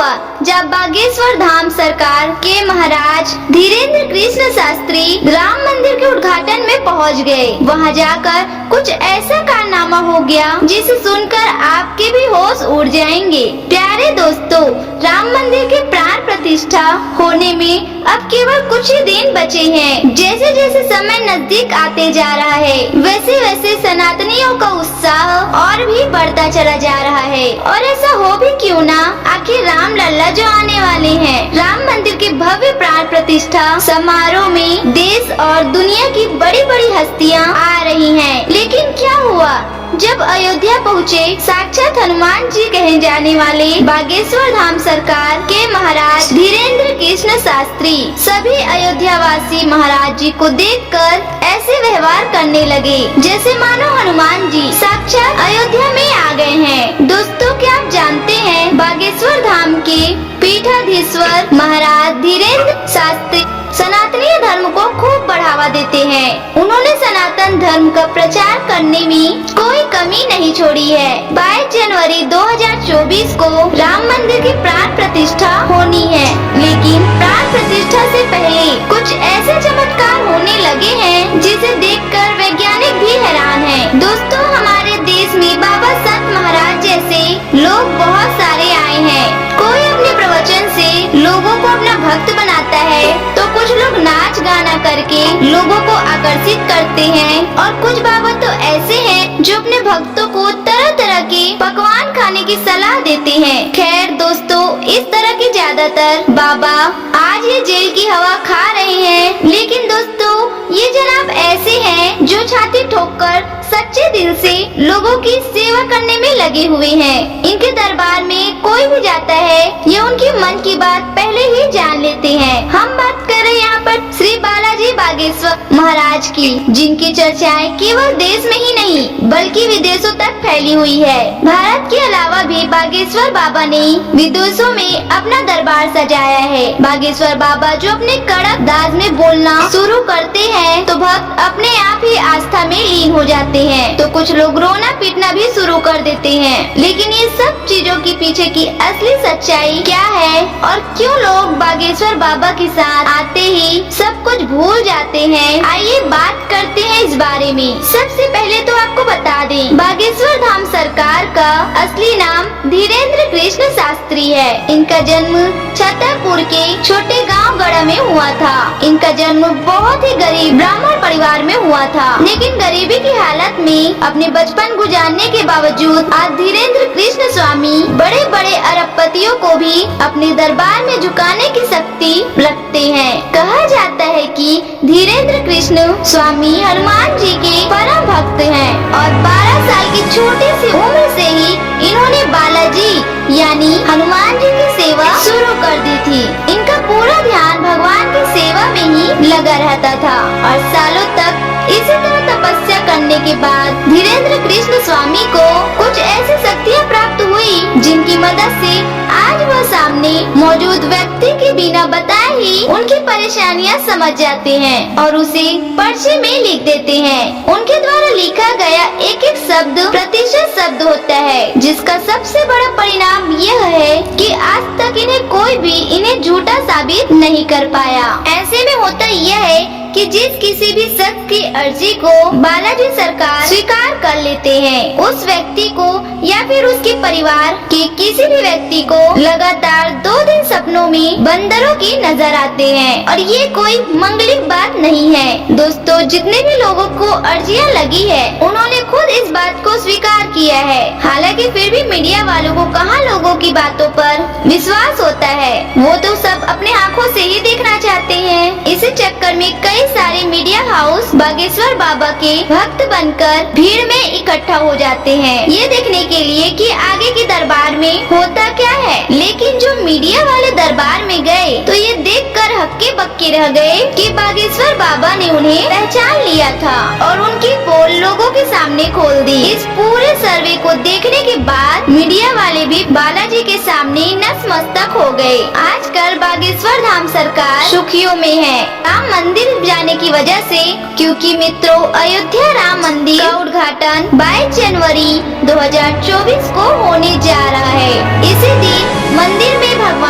हुआ जब बागेश्वर धाम सरकार के महाराज धीरेन्द्र कृष्ण शास्त्री राम मंदिर के उद्घाटन में पहुंच गए। वहां जाकर कुछ ऐसा कारनामा हो गया जिसे सुनकर आपके भी होश उड़ जाएंगे। प्यारे दोस्तों, राम मंदिर के प्राण प्रतिष्ठा होने में अब केवल कुछ ही दिन बचे हैं। जैसे जैसे समय नजदीक आते जा रहा है, वैसे वैसे सनातनियों का उत्साह और भी बढ़ता चला जा रहा है। और ऐसा हो भी क्यों ना, आखिर राम लल्ला जो आने वाले हैं। राम मंदिर के भव्य प्राण प्रतिष्ठा समारोह में देश और दुनिया की बड़ी बड़ी हस्तियां आ रही हैं। लेकिन क्या हुआ जब अयोध्या पहुँचे साक्षात हनुमान जी कहे जाने वाले बागेश्वर धाम सरकार के महाराज धीरेन्द्र कृष्ण शास्त्री सभी अयोध्या वासी महाराज जी को देखकर ऐसे व्यवहार करने लगे जैसे मानो हनुमान जी साक्षात अयोध्या में आ गए हैं। दोस्तों, क्या आप जानते हैं बागेश्वर धाम के पीठाधीश्वर महाराज धीरेन्द्र शास्त्री सनातनी धर्म को खूब बढ़ावा देते हैं। उन्होंने सनातन धर्म का प्रचार करने में कोई कमी नहीं छोड़ी है। 22 जनवरी 2024 को राम मंदिर की प्राण प्रतिष्ठा होनी है, लेकिन प्राण प्रतिष्ठा से पहले कुछ ऐसे चमत्कार होने लगे हैं जिसे देखकर वैज्ञानिक भी हैरान हैं। दोस्तों, हमारे देश में बाबा संत महाराज जैसे लोग बहुत सारे आए हैं। कोई अपने प्रवचन से लोगों को अपना भक्त बनाता है, तो कुछ लोग नाच गाना करके लोगों को आकर्षित करते हैं, और कुछ बाबा तो ऐसे हैं जो अपने भक्तों को तरह तरह के पकवान खाने की सलाह देते हैं। खैर दोस्तों, इस तरह के ज्यादातर बाबा आज ये जेल की हवा खा रहे हैं। लेकिन दोस्तों, ये जनाब ऐसे हैं जो छाती ठोककर सच्चे दिल से लोगों की सेवा करने में लगे हुए हैं। इनके दरबार में कोई भी जाता है, ये उनकी मन की बात पहले ही जान लेते हैं। हम बात कर रहे हैं यहाँ पर श्री बालाजी बागेश्वर महाराज की, जिनकी चर्चाएं केवल देश में ही नहीं बल्कि विदेशों तक फैली हुई है। भारत के अलावा भी बागेश्वर बाबा ने विदेशों में अपना दरबार सजाया है। बागेश्वर बाबा जो अपने कड़क अंदाज में बोलना शुरू करते हैं तो भक्त अपने आप ही आस्था में लीन हो जाते हैं, तो कुछ लोग रोना पीटना भी शुरू कर देते हैं। लेकिन ये सब चीजों के पीछे की असली सच्चाई क्या है और क्यों लोग बागेश्वर बाबा के साथ आते ही सब कुछ भूल जाते हैं, आइए बात करते हैं इस बारे में। सबसे पहले तो आपको बता दें, बागेश्वर धाम सरकार का असली नाम धीरेन्द्र कृष्ण शास्त्री है। इनका जन्म छतरपुर के छोटे गांव गढ़ा में हुआ था। इनका जन्म बहुत ही गरीब ब्राह्मण परिवार में हुआ था, लेकिन गरीबी की हालत में अपने बचपन गुजारने के बावजूद आज धीरेन्द्र कृष्ण स्वामी बड़े बड़े अरबपतियों को भी अपने दरबार में झुकाने की शक्ति रखते हैं। कहा जाता है कि धीरेन्द्र कृष्ण स्वामी हनुमान जी के परम भक्त हैं और 12 साल की छोटी सी उम्र से ही इन्होंने बालाजी यानी हनुमान जी की सेवा शुरू कर दी थी। इनका पूरा ध्यान भगवान की सेवा में ही लगा रहता था और सालों तक इसी तरह तपस्या करने के बाद धीरेन्द्र कृष्ण स्वामी को कुछ ऐसी शक्तियाँ प्राप्त हुई जिनकी मदद से आज वह सामने मौजूद व्यक्ति के बिना बताए ही उनकी परेशानियाँ समझ जाते हैं और उसे पर्चे में लिख देते हैं। उनके द्वारा लिखा गया एक एक शब्द प्रतिशत शब्द होता है, जिसका सबसे बड़ा परिणाम यह है कि आज तक इन्हें कोई भी इन्हें झूठा साबित नहीं कर पाया। ऐसे में होता यह है कि जिस किसी भी शख्स की अर्जी को बालाजी सरकार स्वीकार कर लेते हैं, उस व्यक्ति को या फिर उसके परिवार के किसी भी व्यक्ति को लगातार 2 दिन सपनों में बंदरों की नजर आते हैं, और ये कोई मंगलिक बात नहीं है। दोस्तों, जितने भी लोगों को अर्जियां लगी है उन्होंने खुद इस बात को स्वीकार किया है। हालांकि फिर भी मीडिया वालों को कहाँ लोगों की बातों पर विश्वास होता है, वो तो सब अपने आँखों से ही देखना चाहते हैं। इसी चक्कर में कई सारे मीडिया हाउस बागेश्वर बाबा के भक्त बनकर भीड़ में इकट्ठा हो जाते हैं, ये देखने के लिए कि आगे के दरबार में होता क्या है। लेकिन जो मीडिया वाले दरबार में गए तो ये देखकर हक्के बक्के रह गए कि बागेश्वर बाबा ने उन्हें पहचान लिया था और उनकी पोल लोगों के सामने खोल दी। इस पूरे सर्वे को देखने के बाद मीडिया वाले भी बालाजी के सामने नतमस्तक हो गए। आजकल बागेश्वर धाम सरकार सुर्खियों में है राम मंदिर जाने की वजह से, क्योंकि मित्रों अयोध्या राम मंदिर का उद्घाटन 22 जनवरी 2024 को होने जा रहा है। इसी दिन मंदिर में भगवान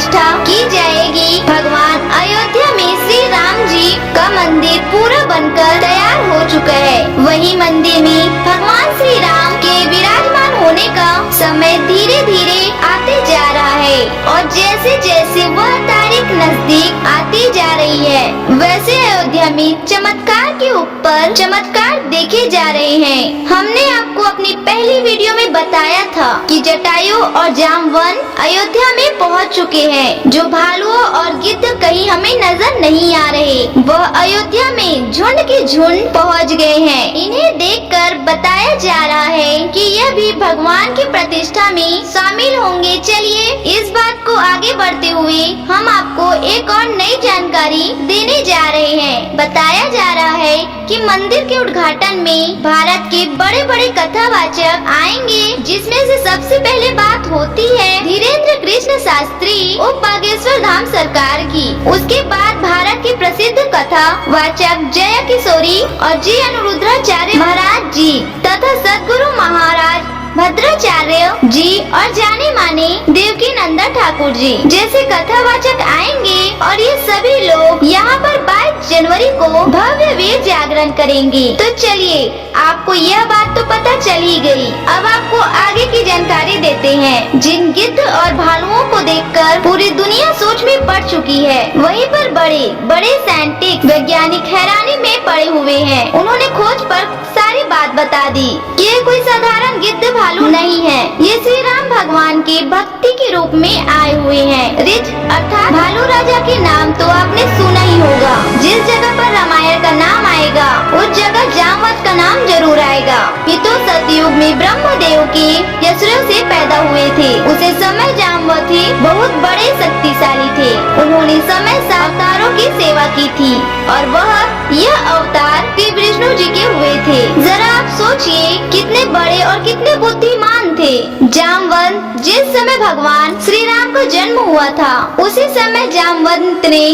प्रतिष्ठा की जाएगी। भगवान अयोध्या में श्री राम जी का मंदिर पूरा बनकर तैयार हो चुका है। वही मंदिर में भगवान श्री राम के विराजमान होने का समय धीरे धीरे आते जा रहा है और जैसे जैसे वह तारीख नजदीक आती जा रही है, वैसे अयोध्या में चमत्कार के ऊपर चमत्कार देखे जा रहे हैं। हमने आपको अपनी पहली वीडियो में बताया था कि जटायु और जामवन अयोध्या में पहुंच चुके हैं। जो भालुओं और गिद्ध कहीं हमें नजर नहीं आ रहे, वह अयोध्या में झुंड के झुंड पहुंच गए हैं। इन्हें देखकर बताया जा रहा है कि यह भी भगवान की प्रतिष्ठा में शामिल होंगे। चलिए इस बात को आगे बढ़ते हुए हम आपको एक और नई जानकारी देने जा रहे हैं। बताया जा रहा है कि मंदिर के उद्घाटन में भारत के बड़े बड़े कथावाचक आएंगे, जिसमें से सबसे पहले बात होती है धीरेन्द्र कृष्ण शास्त्री उप बागेश्वर धाम सरकार की। उसके बाद भारत के प्रसिद्ध कथा वाचक जया किशोरी और जी अनुरुद्राचार्य महाराज जी तथा सद्गुरु महाराज भद्राचार्य जी और जाने माने देवकी नंदा ठाकुर जी जैसे कथावाचक आएंगे और ये सभी लोग यहाँ पर 22 जनवरी को भव्य वीर जागरण करेंगे। तो चलिए आपको यह बात तो पता चल ही गई, अब आपको आगे की जानकारी देते हैं। जिन गिद्ध और भालुओं को देखकर पूरी दुनिया सोच में पड़ चुकी है, वहीं पर बड़े बड़े साइंटिस्ट वैज्ञानिक हैरानी में पड़े हुए हैं। उन्होंने खोज पर सारी बात बता दी कि ये कोई साधारण गिद्ध भालू नहीं है, ये श्री राम भगवान के भक्ति के रूप में आए हुए हैं। रिज अर्थात भालू राजा के नाम तो आपने सुना ही होगा। जिस जगह पर रामायण का नाम आएगा, उस जगह जामवंत का नाम जरूर आएगा। ये तो सतयुग में ब्रह्मदेव के यशों से पैदा हुए थे। उसे समय जामवंत ही बहुत बड़े शक्तिशाली थे। उन्होंने समय अवतारों की सेवा की थी और वह यह अवतार श्री विष्णु जी के हुए थे। जरा आप सोचिए कितने बड़े और कितने बुद्धिमान थे। जामवंत जिस समय भगवान श्री राम का जन्म हुआ था, उसी समय जामवंत ने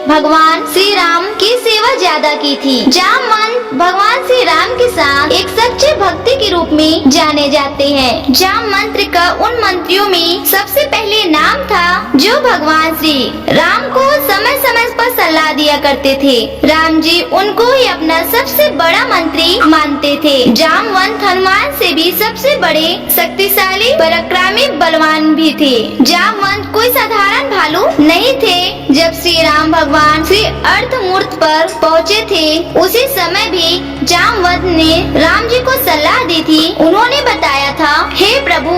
भगवान श्री राम की सेवा ज्यादा की थी। जामवंत भगवान श्री राम के साथ एक सच्चे भक्ति के रूप में जाने जाते हैं। जाम मंत्र का उन मंत्रियों में सबसे पहले नाम था जो भगवान श्री राम को समय समय पर सलाह दिया करते थे। राम जी उनको ही अपना सबसे बड़ा मंत्री मानते थे। जामवंत हनुमान से भी सबसे बड़े शक्तिशाली पराक्रमी बलवान भी थे। जामवंत कोई साधारण भालू नहीं थे। जब श्री राम भगवान श्री अर्धमूर्त पर पहुँचे थे, उसी समय भी जामवंत ने राम जी को सलाह दी थी। उन्होंने बताया था, हे प्रभु,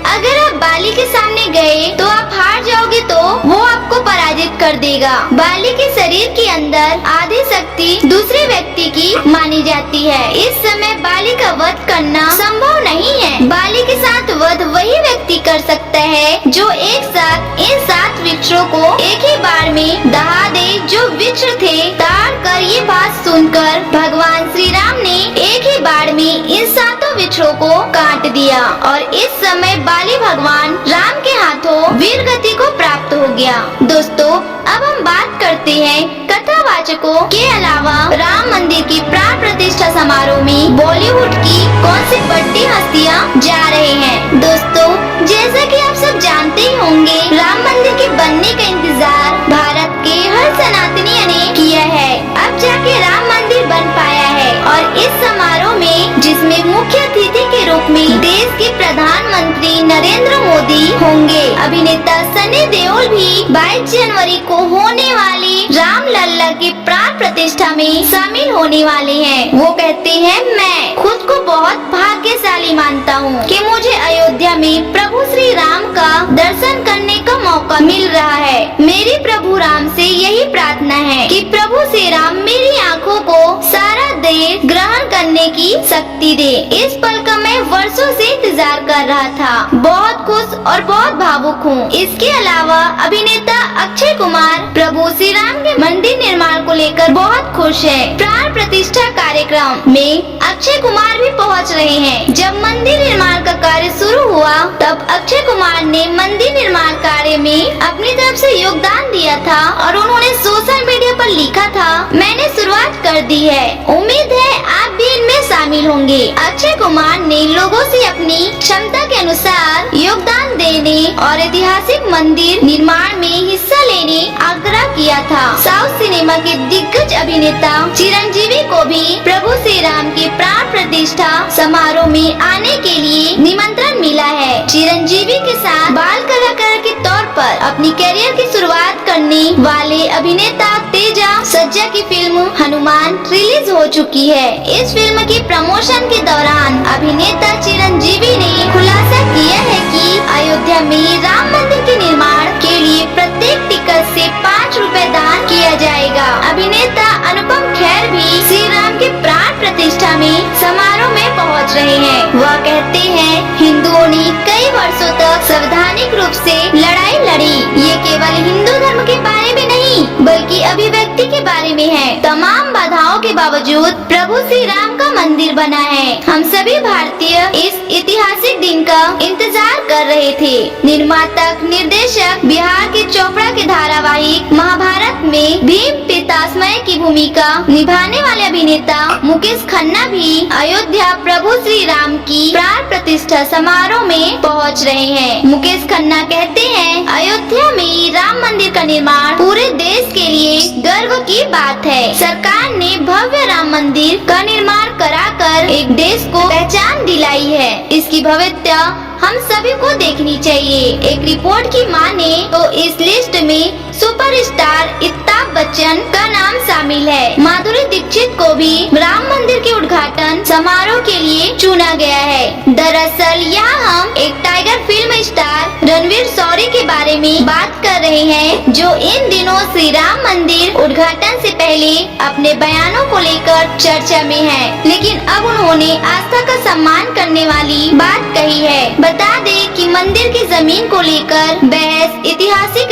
अगर आप बाली के सामने गए तो आप हार जाओगे, तो वो आपको पराजित कर देगा। बाली के शरीर के अंदर आधी शक्ति दूसरे व्यक्ति की मानी जाती है। इस समय बाली का वध करना संभव नहीं है। बाली के साथ वध वही व्यक्ति कर सकता है जो एक साथ इन 7 वृक्षों को एक ही बार में दहा दे। जो वृक्ष थे ताड़ कर ये बात सुनकर भगवान श्री राम ने एक ही बार में इन 7 वृक्षों को काट दिया और इस समय बाली भगवान राम के हाथों वीर गति को प्राप्त हो गया। दोस्तों, अब हम बात करते हैं कथावाचकों के अलावा राम मंदिर की प्राण प्रतिष्ठा समारोह में बॉलीवुड की कौन सी बड़ी हस्तियां जा रहे हैं। दोस्तों, जैसा कि आप सब जानते ही होंगे, राम मंदिर के बनने का इंतजार भारत के हर सनातनी ने किया है। अब जाके राम मंदिर बन पाया है और इस समारोह में, जिसमें मुख्य अतिथि के रूप में देश के प्रधानमंत्री नरेंद्र मोदी होंगे, अभिनेता सनी देओल भी 22 जनवरी को होने वाली रामलला की प्राण प्रतिष्ठा में शामिल होने वाले हैं। वो कहते हैं, मैं खुद को बहुत भाग्यशाली मानता हूँ कि मुझे अयोध्या में प्रभु श्री राम का दर्शन करने का मौका मिल रहा है। मेरी प्रभु राम से यही प्रार्थना है कि प्रभु श्री राम मेरी आँखों को सारा देश ग्रहण करने की शक्ति दे। इस पल का मैं वर्षों से इंतजार कर रहा था। बहुत खुश और बहुत भावुक हूँ। इसके अलावा अभिनेता अक्षय कुमार प्रभु श्री राम के मंदिर निर्माण को लेकर बहुत खुश है। प्राण प्रतिष्ठा कार्यक्रम में अक्षय कुमार भी पहुंच रहे हैं। जब मंदिर निर्माण का कार्य शुरू हुआ, तब अक्षय कुमार ने मंदिर निर्माण कार्य में अपनी तरफ से योगदान दिया था और उन्होंने सोशल मीडिया पर लिखा था, मैंने शुरुआत कर दी है, उम्मीद है आप भी इनमें शामिल होंगे। अक्षय कुमार ने लोगों से अपनी क्षमता के अनुसार योगदान देने और ऐतिहासिक मंदिर निर्माण में हिस्सा लेने आग्रह किया था। साउथ सिनेमा के दिग्गज अभिनेता चिरंजीवी को भी प्रभु श्री राम के प्राण प्रतिष्ठा समारोह में आने के लिए निमंत्रण मिला है। चिरंजीवी के साथ बाल कलाकार के तौर पर अपनी करियर की शुरुआत करने वाले अभिनेता तेजा सज्जा की फिल्म हनुमान रिलीज हो चुकी है। इस फिल्म की प्रमोशन के दौरान अभिनेता चिरंजीवी ने खुलासा किया है कि अयोध्या में राम मंदिर के निर्माण के लिए प्रत्येक टिकट से 5 रुपए दान किया जाएगा। अभिनेता अनुपम खेर भी श्री राम के प्राण प्रतिष्ठा में समारोह में पहुंच रहे हैं। वह कहते हैं, हिंदुओं ने कई वर्षों तक संवैधानिक रूप से लड़ाई लड़ी। ये केवल हिंदू धर्म के बारे में नहीं बल्कि अभिव्यक्ति के बारे में है। तमाम बाधाओं के बावजूद प्रभु श्री राम का मंदिर बना है। हम सभी भारतीय इस ऐतिहासिक दिन का इंतजार कर रहे थे। निर्माता निर्देशक बिहार के चोपड़ा के धारावाहिक महाभारत में भीम पितामह की भूमिका निभाने वाले अभिनेता मुकेश खन्ना भी अयोध्या प्रभु श्री राम की प्राण प्रतिष्ठा समारोह में पहुंच रहे हैं। मुकेश खन्ना कहते हैं, अयोध्या में राम मंदिर का निर्माण पूरे देश के लिए गर्व की बात है। सरकार ने भव्य राम मंदिर का निर्माण कराकर एक देश को पहचान दिलाई है। इसकी भव्यता हम सभी को देखनी चाहिए। एक रिपोर्ट की माने तो इस लिस्ट में सुपरस्टार अमिताभ बच्चन का नाम शामिल है। माधुरी दीक्षित को भी राम मंदिर के उद्घाटन समारोह के लिए चुना गया है। दरअसल यहाँ हम एक tiger film star Ranvir Shorey के बारे में बात कर रहे हैं, जो इन दिनों श्री राम मंदिर उद्घाटन से पहले अपने बयानों को लेकर चर्चा में है, लेकिन अब उन्होंने आस्था का सम्मान करने वाली बात कही है। बता दें कि मंदिर की जमीन को लेकर बहस ऐतिहासिक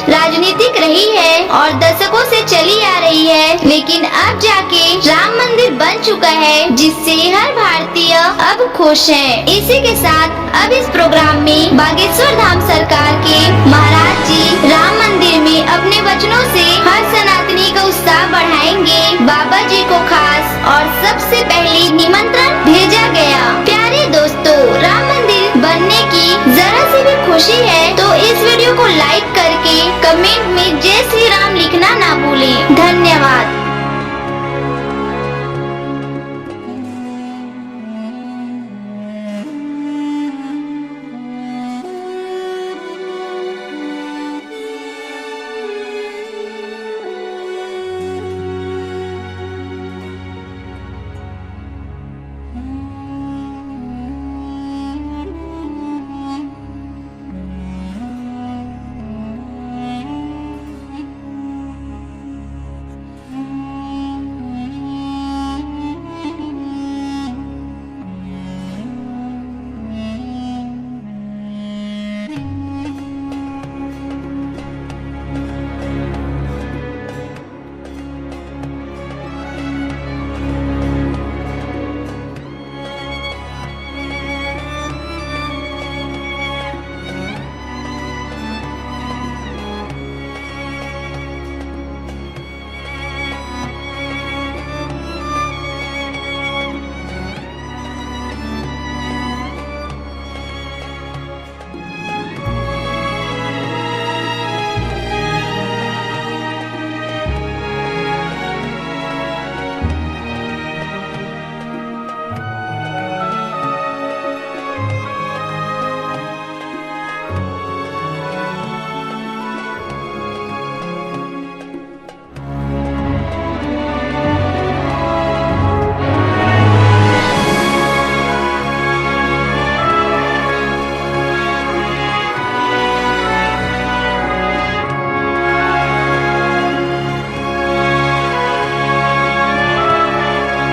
राजनीतिक रही है और दशकों से चली आ रही है, लेकिन अब जाके राम मंदिर बन चुका है, जिससे हर भारतीय अब खुश है। इसी के साथ अब इस प्रोग्राम में बागेश्वर धाम सरकार के महाराज जी राम मंदिर में अपने वचनों से हर सनातनी का उत्साह बढ़ाएंगे। बाबा जी को खास और सबसे पहले निमंत्रण भेजा गया। प्यारे दोस्तों, राम मंदिर बनने की जरा सी भी खुशी है